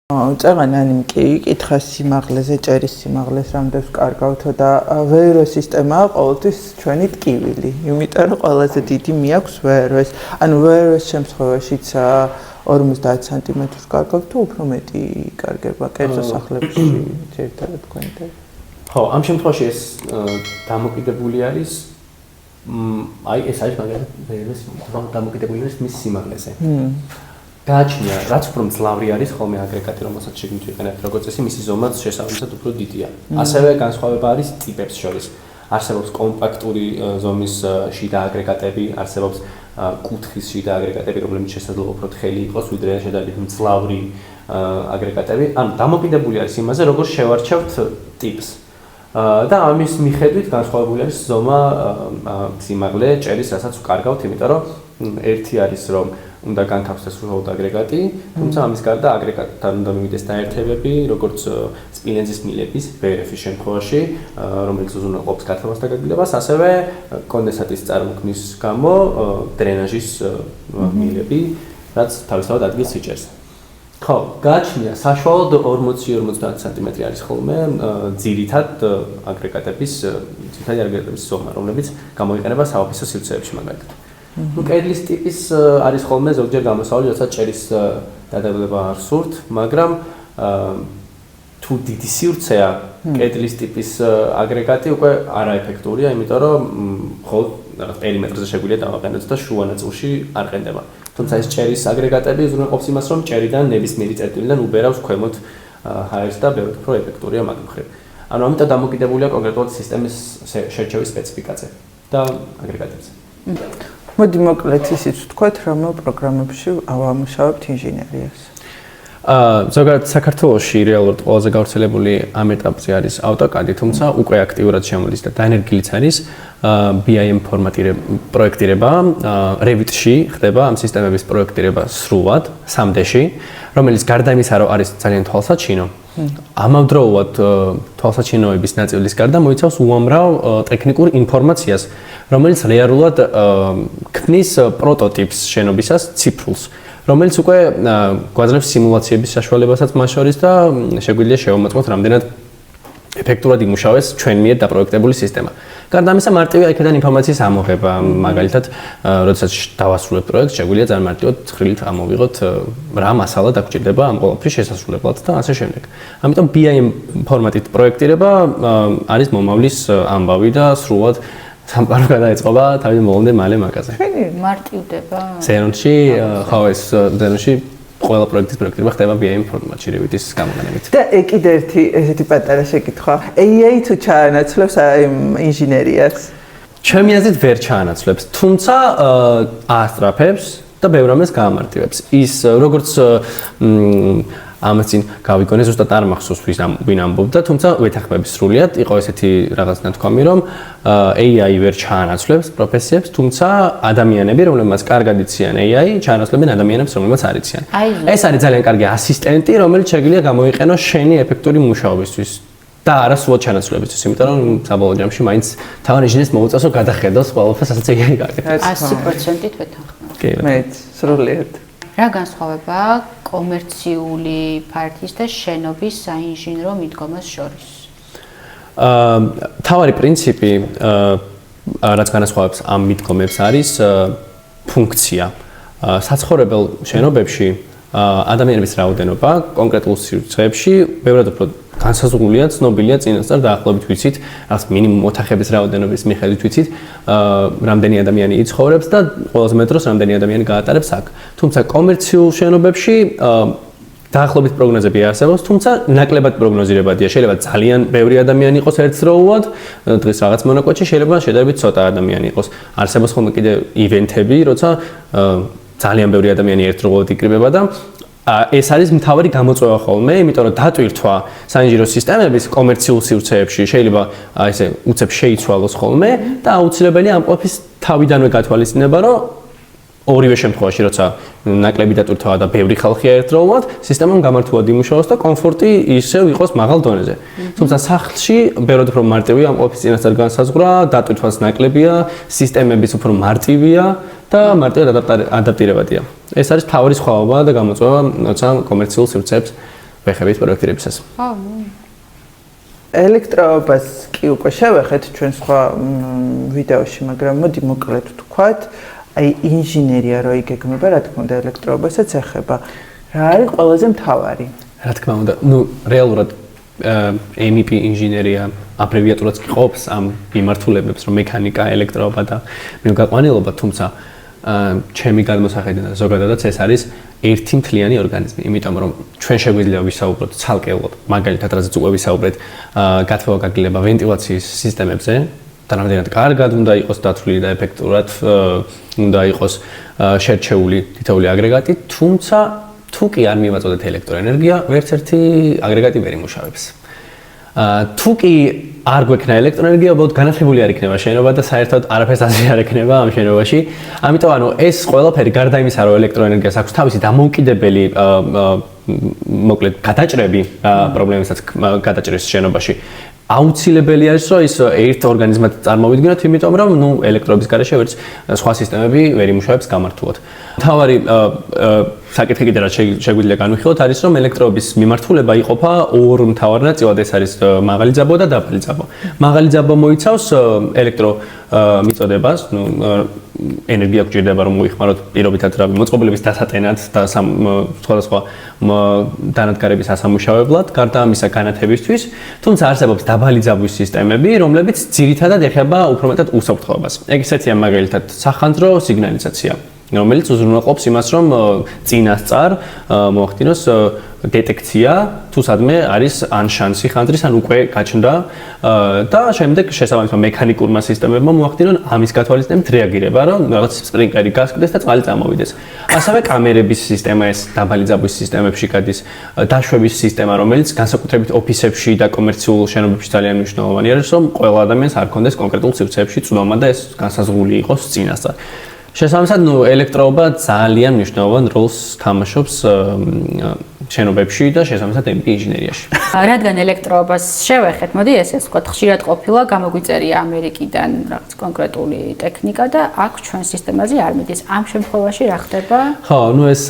წეღანანი კი კითხა სიმაღლეზე, ჭერის სიმაღლეს რამდენს კარგავთო და ვერო სისტემაა ყოველთვის ჩვენი ტკივილი. იმიტომ რომ ყველაზე დიდი მიაქვს ვეროს. ანუ ვეროს შემთხვევაშიც 50 სანტიმეტრს კარგავთ თუ უფრო მეტი კარგება კერძო სახლებში ერთადად გვენდება. ხო, ამ შემთხვევაში ეს დამოკიდებული არის აი ეს არის მაგალითად ვეროს დამოკიდებული არის მის სიმაღლეზე. გააჩნია, რაც უფრო მძლავრი არის ხოლმე აგრეგატი, რომელსაც შეგნით ვიყენებთ როგორც წესი, მისი ზომაც შესაბამისად უფრო დიდია. ასევე განსხვავება არის ტიპებს შორის. არსებობს კომპაქტური ზომის შიდა აგრეგატები, არსებობს კუთხის შიდა აგრეგატები, რომლებიც შესაძლოა უფრო თხელი იყოს, ვიდრე შედარებით მძლავრი აგრეგატები. ანუ დამოკიდებული არის იმაზე, როგორ შევარჩევთ ტიპს. და ამის მიხედვით განსხვავებული არის ზომა, სიმაღლე, ჭერის, რასაც ვკარგავთ, იმიტომ რომ ერთი არის რომ უნდა განთავსდეს უბრალოდ აგრეგატი, თუმცა ამის გარდა აგრეგატთან უნდა მივიდეს დაერთებები, როგორც სპილენძის მილების, VRF-ის შემთხვევაში, რომელიც უზრუნველყოფს გათოვას და გაგილებას, ასევე კონდენსატის წარმოქმნის გამო დრენაჟის მილები, რაც თავისთავად ადგილს იჭერს. ხო, გააჩნია საშუალოდ 40-50 სანტიმეტრი არის ხოლმე ძირითად აგრეგატების ზომა, რომლებიც გამოიყენება საოფისო სივრცეებში მაგალითად. კედლის ტიპის არის ხოლმე ზოგჯერ გამოსავალი, როცა ჭერის დადაბლება არ სურთ, მაგრამ თუ დიდი სივრცეა, კედლის ტიპის აგრეგატი უკვე არაეფექტურია, იმიტომ რომ მხოლოდ რაღაც პერიმეტრზე შეგვიძლია დავაყენოთ და შუა ნაწილში არ ყენდება. თუმცა ეს ჭერის აგრეგატები უზრუნველყოფს იმას, რომ ჭერიდან ნებისმიერი წერტილიდან უბერავს ქვემოთ ჰაერს და ბევრად უფრო ეფექტურია მაგ მხრივ. ანუ ამიტომ დამოკიდებულია კონკრეტულად სისტემის შერჩევის სპეციფიკაზე და აგრეგატებზე. მოდი მოკლედ ისიც ვთქვათ, რომელ პროგრამებში ავამუშავებთ ინჟინერიას. ზოგადად საქართველოში რეალურად ყველაზე გავრცელებული ამ ეტაპზე არის AutoCAD, თუმცა უკვე აქტიურად შემოდის და დანერგილიც არის BIM პროექტირება, Revit-ში ხდება ამ სისტემების პროექტირება სრულად 3D-ში, რომელიც გარდა იმისა, რომ არის ძალიან თვალსაჩინო, ამავდროულად თვალსაჩინოების ნაწილის გარდა მოიცავს უამრავ ტექნიკურ ინფორმაციას, რომელიც რეალურად ქმნის პროტოტიპს შენობისას ციფრულს, რომელიც უკვე გვაძლევს სიმულაციების საშუალებასაც მას შორის და შეგვიძლია შევამოწმოთ რამდენად ეფექტურად იმუშავებს ჩვენ მიერ დაპროექტებული სისტემა. გარდა ამისა, მარტივი აქედან ინფორმაციის ამოღება, მაგალითად, როდესაც დავასრულებთ პროექტს, შეგვიძლია ძალიან მარტივად ცხრილით ამოვიღოთ რა მასალა დაგჭირდება ამ ყოველფრის შესასრულებლად და ასე შემდეგ. ამიტომ BIM ფორმატით პროექტირება არის მომავლის ამბავი და სრულად სამყარო გადაეწყობა თავის მომდე მალე მაგაზე. მარტივდება. ზენონში, ხო ეს ზენონში ყველა პროექტის პროექტირება ხდება BIM ფორმატში Revit-ის გამოყენებით. და კიდე ერთი ესეთი პატარა შეკითხვა. AI თუ ჩაანაცვლებს ინჟინერიას? ჩემი აზრით ვერ ჩაანაცვლებს, თუმცა აასწრაფებს და ბევრ რამეს გაამარტივებს. ის როგორც ამას წინ გავიგონე, ზუსტად არ მახსოვს ვინ ამბობდა, თუმცა ვეთანხმები სრულიად, იყო ესეთი რაღაც ნათქვამი, რომ AI ვერ ჩაანაცვლებს პროფესიებს, თუმცა ადამიანები, რომლებმაც კარგად იციან AI, ჩაანაცვლებენ ადამიანებს, რომლებმაც არ იციან. ეს არის ძალიან კარგი ასისტენტი, რომელიც შეგვიძლია გამოიყენოს შენი ეფექტური მუშაობისთვის. და არა სულ ჩანაცვლებისთვის, იმიტომ რომ საბოლოო ჯამში მაინც თავი ინჟინერს მოუწევს, რომ გადახედოს ყველაფერს ასეც AI გაკეთებს. 100%-ით ვეთანხმებ. კი, მეც სრულიად. რა განსხვავებაა კომერციული ფარგლის და შენობის საინჟინრო მიდგომას შორის? თავარი პრინციპი, რაც განასხვავებს ამ მიდგომებს არის ფუნქცია. საცხოვრებელ შენობებში ადამიანების რაოდენობა კონკრეტულ სივრცეებში ბევრად უფრო განსაზღვრულია, ცნობილია, წინასწარ დაახლოებით ვიცით, რაღაც მინიმუმ ოთახების რაოდენობის მიხედვით ვიცით, რამდენი ადამიანი იცხოვრებს და ყველაზე მეტ დროს რამდენი ადამიანი გაატარებს აქ. თუმცა კომერციულ შენობებში დაახლოებით პროგნოზები არსებობს, თუმცა ნაკლებად პროგნოზირებადია. შეიძლება ძალიან ბევრი ადამიანი იყოს ერთდროულად, დღეს რაღაც მონაკვეთში შეიძლება შედარებით ცოტა ადამიანი იყოს. არსებობს ხოლმე კიდე ივენთები, როცა ძალიან ბევრი ადამიანი ერთდროულად იკრიბება და ეს არის მთავარი გამოწვევა ხოლმე, იმიტომ რომ დატვირთვა საინჟინრო სისტემების კომერციულ სივრცეებში შეიძლება ესე უცებ შეიცვალოს ხოლმე და აუცილებელია ამ ყოფის თავიდანვე გათვალისწინება, რომ ორივე შემთხვევაში, როცა ნაკლები დატვირთვაა და ბევრი ხალხია ერთდროულად, სისტემამ გამართულად იმუშაოს და კომფორტი ისევ იყოს მაღალ დონეზე. თუმცა სახლში ბევრად უფრო მარტივია ამ ყოფის წინასწარ განსაზღვრა, დატვირთვას ნაკლებია, სისტემების უფრო მარტივია და მარტივად ადაპტირებადია. ეს არის თავი სხვაობა და გამოწვევა, როცა კომერციულ სივრცეებს ვეხებით პროექტირებისას. ხო, ელექტროობას კი უკვე შევეხეთ ჩვენ სხვა ვიდეოში, მაგრამ მოდი მოკლედ ვთქვათ, აი ინჟინერია რო იგეგმება, რა თქმა უნდა, ელექტროობასაც ეხება. რა არის ყველაზე მთავარი? რა თქმა უნდა, რეალურად MEP ინჟინერია აბრევიატურაც ყოფს ამ მიმართულებებს, რომ მექანიკა, ელექტროობა და მევგაყვანილობა, თუმცა ჩემი გადმოსახედიდან ზოგადადაც ეს არის ერთი მთლიანი ორგანიზმი, იმიტომ რომ ჩვენ შეგვიძლია ვისაუბროთ ცალკეულად, მაგალითად, რაზეც უკვე ვისაუბრეთ, გათხოვა-გაგლება ვენტილაციის სისტემებზე, და რამდენად კარგად უნდა იყოს დათვლილი და ეფექტურად უნდა იყოს შერჩეული თითოეული აგრეგატი, თუმცა თუ კი არ მივაწოდეთ ელექტროენერგია, ვერც ერთი აგრეგატი ვერ იმუშავებს. თუ კი არ გვექნა ელექტროენერგია, უბრალოდ განათლებული არ იქნება შენობა და საერთოდ არაფერს ასე არ ექნება ამ შენობაში. ამიტომ ეს ყველაფერი გარდა იმისა, რომ ელექტროენერგიას აქვს თავისი დამოუკიდებელი მოკლედ გადაჭრები პრობლემებსაც გადაჭრის შენობაში. აუცილებელი არის, რომ ის ერთ ორგანიზმად წარმოვიდგინოთ, იმიტომ რომ ელექტროობის გარეშე ვერც სხვა სისტემები ვერ იმუშავებს გამართულად. მთავარი საკითხი კიდე რაც შეგვიძლია განვიხილოთ არის, რომ ელექტროობის მიმართულება იყოფა ორ მთავარ ნაწილად, ეს არის მაღალი ძაბო და დაბალი ძაბო. მაღალი ძაბო მოიცავს ელექტრო მიწოდებას, ენერგია გვჭირდება რომ მოიხმაროთ პირობითად რავი მოწყობილების დასატენად და სხვადასხვა დანადგარების ასამუშავებლად, გარდა ამისა განათებისთვის, თუმცა არსებობს დაბალი ძაბვის სისტემები, რომლებიც ძირითადად ეხება უფრო მეტად უსაფრთხოებას. ეგ ისეთია მაგალითად სახანძრო სიგნალიზაცია, რომელიც უზრუნველყოფს იმას, რომ წინასწარ მოახდინოს დეტექცია, თუ სადმე არის ან შანსი ხანძრის, ან უკვე გაჩნდა და შემდეგ შესაბამისად მექანიკურმა სისტემებმა მოახდინონ ამის გათვალისწინებით რეაგირება, რომ რაღაც სპრინკლერი გასკდეს და წყალი წამოვიდეს. ასევე კამერების სისტემა ეს დაბალი ძაბვის სისტემებში გადის, დაშვების სისტემა, რომელიც განსაკუთრებით ოფისებში და კომერციულ შენობებში ძალიან მნიშვნელოვანი არის, რომ ყველა ადამიანს არ ქონდეს კონკრეტულ სივრცეებში წვდომა და ეს განსაზღვრული იყოს წინასწარ. შესაბამისად, ელექტროობა ძალიან მნიშვნელოვან როლს თამაშობს შენობებში და შესაბამისად ინჟინერიაში. რადგან ელექტროობას შევეხეთ, მოდი ესე ვთქვათ, ხშირად ყოფილა გამოგვიწერია ამერიკიდან რაღაც კონკრეტული ტექნიკა და აქ ჩვენ სისტემაზე არ მიდის. ამ შემთხვევაში რა ხდება? ხო, ეს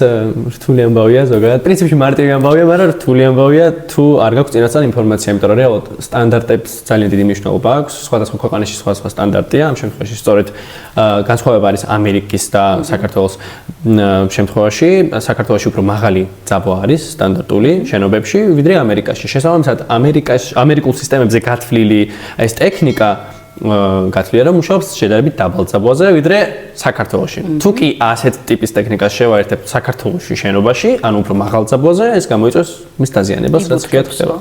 რთული ამბავია ზოგადად. პრინციპში მარტივი ამბავია, მაგრამ რთული ამბავია თუ არ გაქვს წინასწარ ინფორმაცია, იმიტომ რომ რეალურად სტანდარტებს ძალიან დიდი მნიშვნელობა აქვს. სხვადასხვა ქვეყანაში სხვადასხვა სტანდარტია. ამ შემთხვევაში სწორედ განსხვავება არის ამერიკის და საქართველოს შემთხვევაში. საქართველოში უფრო მაღალი ძაბო არის სტანდარტული შენობებში, ვიდრე ამერიკაში. შესაბამისად, ამერიკულ სისტემებზე გათვლილი ეს ტექნიკა გათვლილია, რომ მუშაობს შედარებით დაბალ ძაბოზე, ვიდრე საქართველოში. თუ კი ასეთ ტიპის ტექნიკას შევაერთებთ საქართველოში შენობაში, ანუ უფრო მაღალ ძაბოზე, ეს გამოიწვევს მის დაზიანებას, რაც ხშირად ხდება.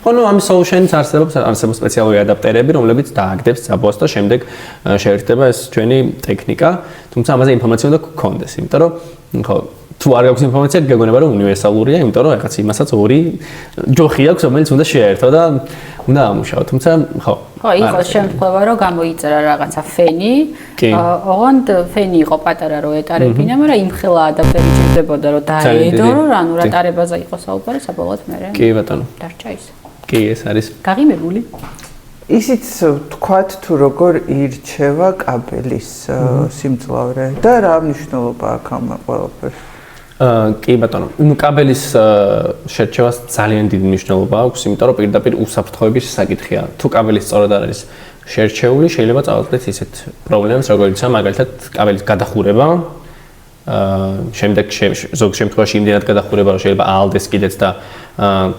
ხო, ამის solution-იც არსებობს სპეციალური ადაპტერები, რომლებიც დააგდებს ძაბოს და შემდეგ შეერთდება ეს ჩვენი ტექნიკა, თუმცა ამაზე ინფორმაცია უნდა გქონდეს, იმიტომ რომ ხო თუ არ გაქვს ინფორმაცია, გეგონება რომ უნივერსალურია, იმიტომ რომ რაღაც იმასაც ორი ჯოხი აქვს, რომელიც უნდა შეერთო და უნდა ამუშაო. თუმცა ხო. ხო, იყოს შემთხვევა, რომ გამოიწერა რაღაცა ფენი, ოღონდ ფენი იყო პატარა რო ეტარებინა, მაგრამ იმხელა ადაპტერი ჭირდებოდა რომ დაედო, ანუ რა ტარებაზე იყო საუბარი, საბოლოოდ მე. კი ბატონო. დარჩა ის. კი, ეს არის. გაღიმებული. ისიც თქვათ თუ როგორ ირჩევა კაბელის სიმძლავრე და რა მნიშვნელობა აქვს ამ ყველაფერს? კი ბატონო, კაბელის შერჩევას ძალიან დიდი მნიშვნელობა აქვს, იმიტომ რომ პირდაპირ უსაფრთხოების საკითხია. თუ კაბელი სწორად არ არის შერჩეული, შეიძლება წავიწყდეთ ისეთ პრობლემებს, როგორიცაა მაგალითად კაბელის გადახურება. შემდეგ ზოგ შემთხვევაში იმდენად გადახურება, რომ შეიძლება აალდეს კიდეც და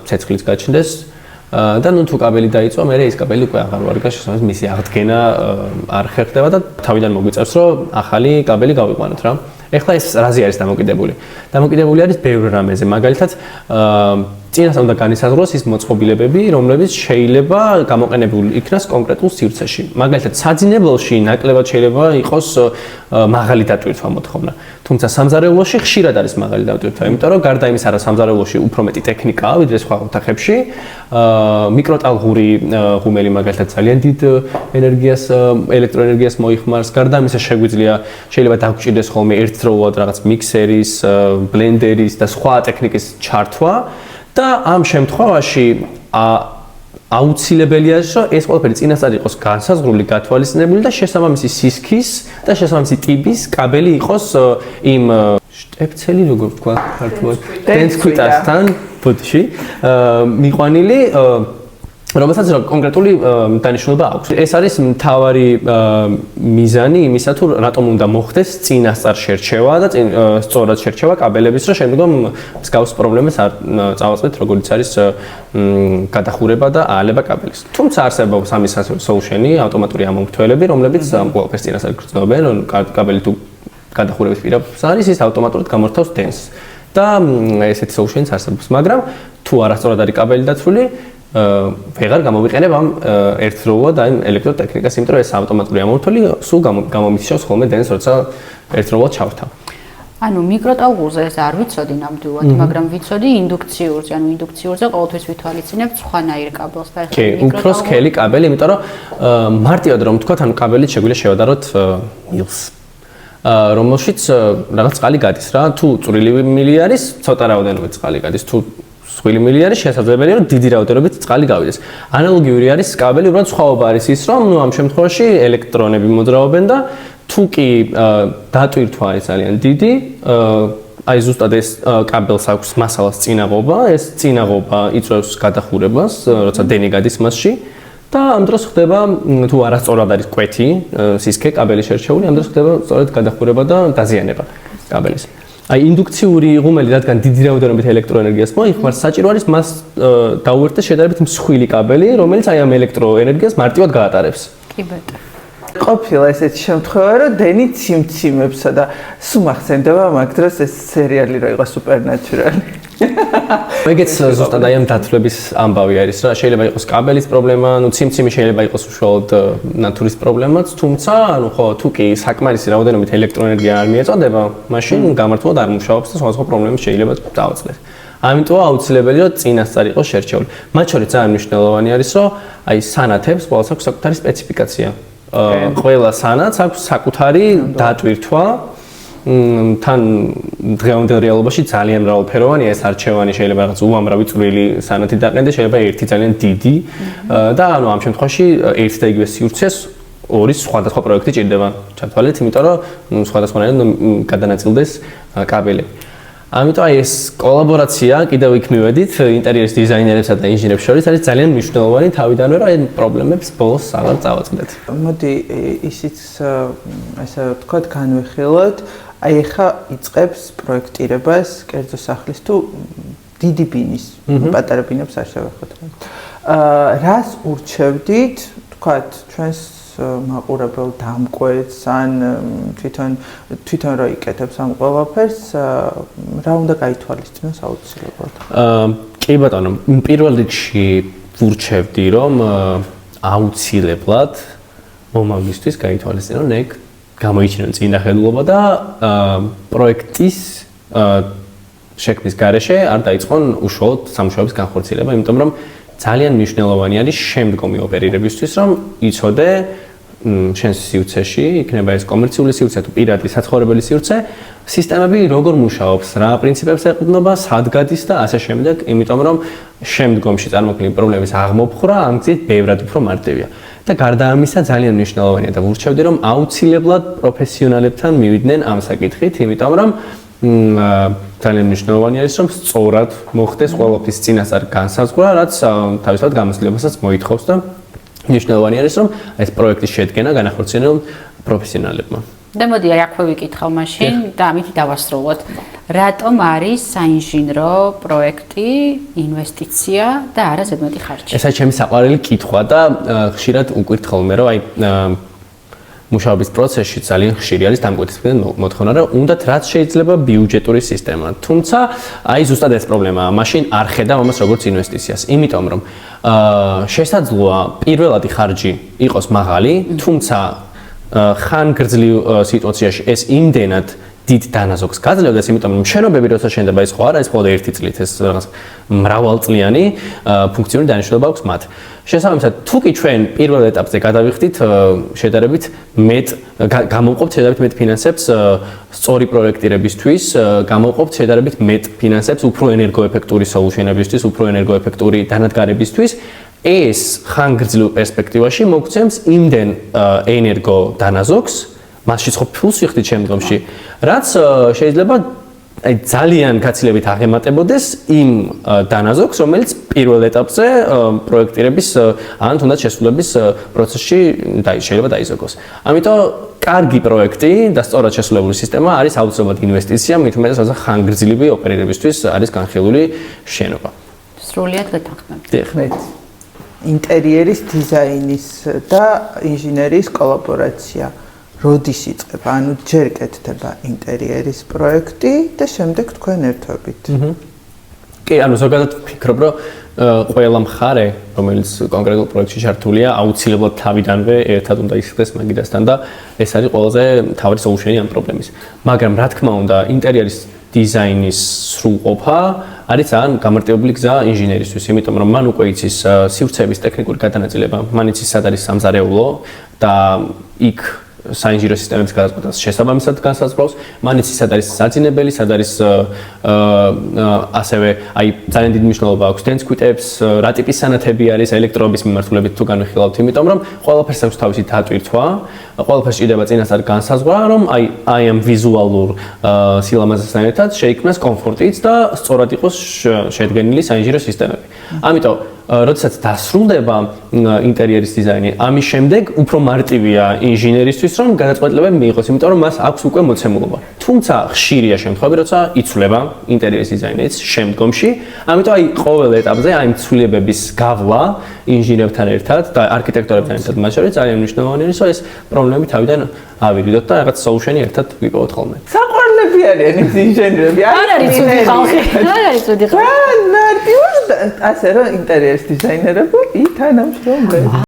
ცეცხლიც გაჩნდეს. და თუ კაბელი დაიწვა, მე ეს კაბელი უკვე აღარ ვარგა, შესაბამისად მისი აღდგენა არ ხერხდება და თავიდან მოგვიწევს, რომ ახალი კაბელი გავიყვანოთ რა. ეხლა ეს რაზე არის დამოკიდებული? დამოკიდებული არის ბევრ რამეზე. მაგალითად, წინასწარ უნდა განისაზღვროს ის მოწყობილებები, რომლებიც შეიძლება გამოყენებული იქნას კონკრეტულ სივრცეში. მაგალითად, საძინებლოში ნაკლებად შეიძლება იყოს მაღალი დატვირთვა მოთხოვნა. თუმცა სამზარეულოში ხშირად არის მაღალი დატვირთვა, იმიტომ რომ გარდა იმისა, რომ სამზარეულოში უფრო მეტი ტექნიკაა, ვიდრე სხვა ოთახებში, მიკროტალღური ღუმელი მაგალითად ძალიან დიდ ენერგიას, ელექტროენერგიას მოიხმარს. გარდა ამისა, შეიძლება დაგჭირდეს ხოლმე ერთდროულად რაღაც მიქსერის, ბლენდერის და სხვა ტექნიკის ჩართვა. და ამ შემთხვევაში აუცილებელი არის, რომ ეს ყველაფერი წინასწარ იყოს განსაზღვრული, გათვალისწინებული და შესაბამისი სისქის და შესაბამისი ტიპის კაბელი იყოს იმ შტეფცელი, როგორ ვთქვა ქართულად, დენსკვიტასთან ბოდში მიყვანილი რომელსაც კონკრეტული დანიშნულება აქვს. ეს არის მთავარი მიზანი იმისა თუ რატომ უნდა მოხდეს წინასწარ შერჩევა და სწორად შერჩევა კაბელების, რომ შემდგომ მსგავს პრობლემას არ წავაწყდეთ, როგორც არის გადახურება და აალება კაბელის. თუმცა არსებობს ამის სოლუშენი, ავტომატური ამომრთველები, რომლებიც ამ ყველაფერს წინასწარ გრძნობენ, რომ კაბელი თუ გადახურების პირას არის, ის ავტომატურად გამორთავს დენს. და ესეთი სოლუშენიც არსებობს, მაგრამ თუ არასწორად არის კაბელი დაცული ვეღარ გამოვიყენებ ამ ერთდროულად აი ელექტროტექნიკას, იმიტომ რომ ეს ავტომატური ამომრთველი სულ გამომისჩავს ხოლმე დენს, როცა ერთდროულად ჩავთავ. ანუ მიკროტალღურზე ეს არ ვიცოდი ნამდვილად, მაგრამ ვიცოდი ინდუქციურზე, ანუ ინდუქციურზე ყოველთვის ვითვალისწინებ სხვანაირ კაბელს და ეხლა უფრო სქელი კაბელი, იმიტომ რომ მარტივად რომ თქვა, ანუ კაბელით შეგვიძლია შევადაროთ მილს. რომელშიც რაღაც წყალი გადის რა, თუ წვრილი მილი არის, ცოტა რაოდენობით წყალი გადის, თუ სხვილი მილი არის, შესაძლებელია რომ დიდი რაოდენობით წყალი გავიდეს. ანალოგიური არის კაბელი, უბრალოდ სხვაობა არის ის, რომ ნუ ამ შემთხვევაში ელექტრონები მოძრაობენ და თუ კი დატვირთვა არის ძალიან დიდი, აი ზუსტად ეს კაბელს აქვს მასალას წინაღობა, ეს წინაღობა იწვევს გადახურებას, როცა დენი გადის მასში. და ამ დროს ხდება თუ არასწორად არის კვეთი, სისქე კაბელი შერჩეული, ამ დროს ხდება სწორედ გადახურება და დაზიანება კაბელის. აი ინდუქციური ღუმელი, რადგან დიდი რაოდენობით ელექტროენერგიას მოიხმარს, საჭირო არის მას დაუერთდეს შედარებით მსხვილი კაბელი, რომელიც აი ამ ელექტროენერგიას მარტივად გაატარებს. კი ბატონო. ყოფილა ესეთი შემთხვევა, რომ დენი ციმციმებსა და სულ მახსენდება მაგ დროს ეს სერიალი რო იყო Supernatural. ეგეც ზუსტად აი ამ დათვლების ამბავი არის რა, შეიძლება იყოს კაბელის პრობლემა, ნუ ციმციმი შეიძლება იყოს უშუალოდ ნატურის პრობლემაც, თუმცა ანუ ხო თუ კი საკმარისი რაოდენობით ელექტროენერგია არ მიეწოდება, მაშინ გამართულად არ მუშაობს და სხვადასხვა პრობლემები შეიძლება დაავწდეს. ამიტომ აუცილებელი რომ წინასწარ იყოს შერჩეული. მათ შორის ძალიან მნიშვნელოვანი არის, რომ აი სანათებს ყველას აქვს საკუთარი სპეციფიკაცია. ყველა სანათს აქვს საკუთარი დატვირთვა. თან დღევანდელ რეალობაში ძალიან მრავალფეროვანია ეს არჩევანი, შეიძლება რაღაც უამრავი წვრილი სანათი დაყენდეს, შეიძლება ერთი ძალიან დიდი და ანუ ამ შემთხვევაში ერთ და იგივე სივრცეს ორი სხვადასხვა პროექტი ჭირდება ჩათვალეთ, იმიტომ რომ სხვადასხვანაირად გადანაწილდეს კაბელები. ამიტომ აი ეს კოლაბორაცია კიდევ იქ მივედით ინტერიერის დიზაინერებსა და ინჟინერებს შორის არის ძალიან მნიშვნელოვანი თავიდანვე, რომ აი პრობლემებს ბოლოს აღარ წავაწყდეთ. მოდი ისიც ასე ვთქვათ განვიხილოთ. აი ახლა იწყებს პროექტირებას კერძო სახლის თუ დიდი ბინის, პატარა ბინებს არ შევეხოთ. რას ურჩევდით, ვთქვათ, ჩვენს მაყურებელ დამკვეთს ან თვითონ რო იკეთებს ამ ყველაფერს, რა უნდა გაითვალისწინოს აუცილებლად? კი ბატონო, პირველ რიგში ვურჩევდი, რომ აუცილებლად მომავლისთვის გაითვალისწინონ ეგ გამოიჩინონ წინახედულობა და პროექტის შექმნის გარეშე არ დაიწყონ უშუალოდ სამუშაოების განხორციელება, იმიტომ რომ ძალიან მნიშვნელოვანი არის შემდგომი ოპერირებისთვის, რომ იცოდე შენს სივრცეში, იქნება ეს კომერციული სივრცე თუ პირადი საცხოვრებელი სივრცე, სისტემები როგორ მუშაობს, რა პრინციპებს ეყრდნობა, სად გადის და ასე შემდეგ, იმიტომ რომ შემდგომში წარმოქმნილი პრობლემის აღმოფხვრა ამ გზით ბევრად უფრო მარტივია. და გარდა ამისა ძალიან მნიშვნელოვანია და ვურჩევდი რომ აუცილებლად პროფესიონალებთან მივიდნენ ამ საკითხით, იმიტომ რომ ძალიან მნიშვნელოვანი არის რომ სწორად მოხდეს ყველაფრის წინასწარ განსაზღვრა, რაც თავისთავად გამოცდილებასაც მოითხოვს და მნიშვნელოვანი არის რომ ეს პროექტის შედგენა განახორციელონ პროფესიონალებმა. და მოდი აი აქვე ვიკითხავ მაშინ და ამით დავასრულოთ. რატომ არის საინჟინრო პროექტი, ინვესტიცია და არა ზედმეტი ხარჯი? ესაა ჩემი საყვარელი კითხვა და ხშირად უკვირთ ხოლმე რომ აი მუშაობის პროცესში ძალიან ხშირი არის დამკვეთისმიდან მოთხოვნა, რომ უნდათ რაც შეიძლება ბიუჯეტური სისტემა. თუმცა აი ზუსტად ეს პრობლემაა, მაშინ არ ხედავ ამას როგორც ინვესტიციას, იმიტომ რომ შესაძლოა პირველადი ხარჯი იყოს მაღალი, თუმცა ხან გრძლივ სიტუაციაში ეს იმდენად დიდ დანაზოგს გაძლევდეს, იმიტომ რომ შენობები როცა შენდება ის ხო არა, ეს მხოლოდ ერთი წლით, ეს რაღაც მრავალწლიანი ფუნქციონალური დანიშნულება აქვს მათ. შესაბამისად, თუ კი ჩვენ პირველ ეტაპზე გადავიხდით შედარებით მეტ გამოვყოფთ შედარებით მეტ ფინანსებს სწორი პროექტირებისთვის, გამოვყოფთ შედარებით მეტ ფინანსებს უფრო ენერგოეფექტური სოლუშენებისთვის, უფრო ენერგოეფექტური დანადგარებისთვის, ეს ხანგრძლივ პერსპექტივაში მოგცემს იმდენ ენერგო დანაზოგს, მასშიც ხო ფულს ვიხდით შემდგომში, რაც შეიძლება აი ძალიან გაცილებით აღემატებოდეს იმ დანაზოგს, რომელიც პირველ ეტაპზე პროექტირების ან თუნდაც შესრულების პროცესში შეიძლება დაიზოგოს. ამიტომ კარგი პროექტი და სწორად შესრულებული სისტემა არის აუცილებლად ინვესტიცია, მით უმეტეს როცა ხანგრძლივი ოპერირებისთვის არის განხილული შენობა. სრულიად გეთანხმებთ. მეც ინტერიერის დიზაინის და ინჟინერიის კოლაბორაცია როდის იწყება? ანუ ჯერ კეთდება ინტერიერის პროექტი და შემდეგ თქვენ ერთობით. კი, ანუ ზოგადად ვფიქრობ, რომ ყველა მხარე, რომელიც კონკრეტულ პროექტში ჩართულია, აუცილებლად თავიდანვე ერთად უნდა ისხდეს მაგიდასთან და ეს არის ყველაზე მთავარი სოლუშენი ამ პრობლემის. მაგრამ რა თქმა უნდა, ინტერიერის დიზაინის სრულყოფა არის ძალიან გამარტივებული გზა ინჟინერისთვის, იმიტომ რომ მან უკვე იცის სივრცეების ტექნიკური გადანაწილება, მან იცის სად არის სამზარეულო და იქ საინჟინრო სისტემების გადაწყვეტას შესაბამისად განსაზღვრავს, მან იცის სად არის საძინებელი, სად არის ასევე აი ძალიან დიდი მნიშვნელობა აქვს დენსკვიტებს, რა ტიპის სანათები არის ელექტროობის მიმართულებით თუ განვიხილავთ, იმიტომ რომ ყველაფერს აქვს თავისი დატვირთვა, ყველაფერს ჭირდება წინასწარ განსაზღვრა, რომ აი ამ ვიზუალურ სილამაზესთან ერთად შეიქმნას კომფორტიც და სწორად იყოს შედგენილი საინჟინრო სისტემები. ამიტომ როდესაც დასრულდება ინტერიერის დიზაინი, ამის შემდეგ უფრო მარტივია ინჟინერისთვის, რომ გადაწყვეტილებები მიიღოს, იმიტომ რომ მას აქვს უკვე მოცემულობა. თუმცა ხშირია შემთხვევები, როცა იცვლება ინტერიერის დიზაინიც შემდგომში, ამიტომ აი ყოველ ეტაპზე აი ცვლილებების გავლა ინჟინერებთან ერთად და არქიტექტორებთან ერთად მათ შორის ძალიან მნიშვნელოვანი არის, რომ ეს პრობლემები თავიდან ავირიდოთ და რაღაც სოლუშენი ერთად ვიპოვოთ ხოლმე. საყვარლები არიან ეს ინჟინერები. არ არის ცუდი ხალხი. არ არის ცუდი ხალხი. მარტივად ასე რომ ინტერიერის დიზაინერები თანამშრომლები.